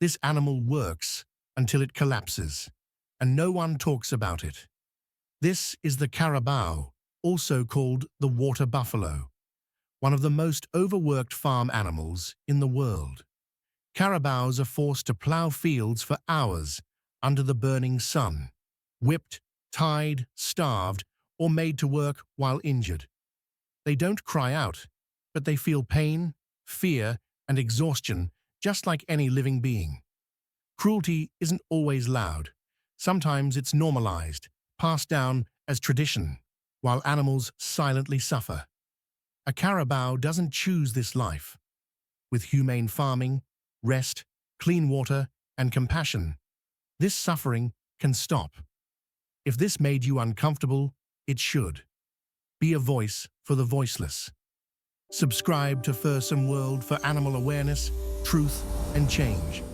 This animal works until it collapses, and no one talks about it. This is the Carabao, also called the water buffalo, one of the most overworked farm animals in the world. Carabaos are forced to plough fields for hours under the burning sun, whipped, tied, starved, or made to work while injured. They don't cry out, but they feel pain, fear, and exhaustion just like any living being. Cruelty isn't always loud. Sometimes it's normalized, passed down as tradition, while animals silently suffer. A carabao doesn't choose this life. With humane farming, rest, clean water, and compassion, this suffering can stop. If this made you uncomfortable, it should. Be a voice for the voiceless. Subscribe to Fearsome World for animal awareness, truth, and change.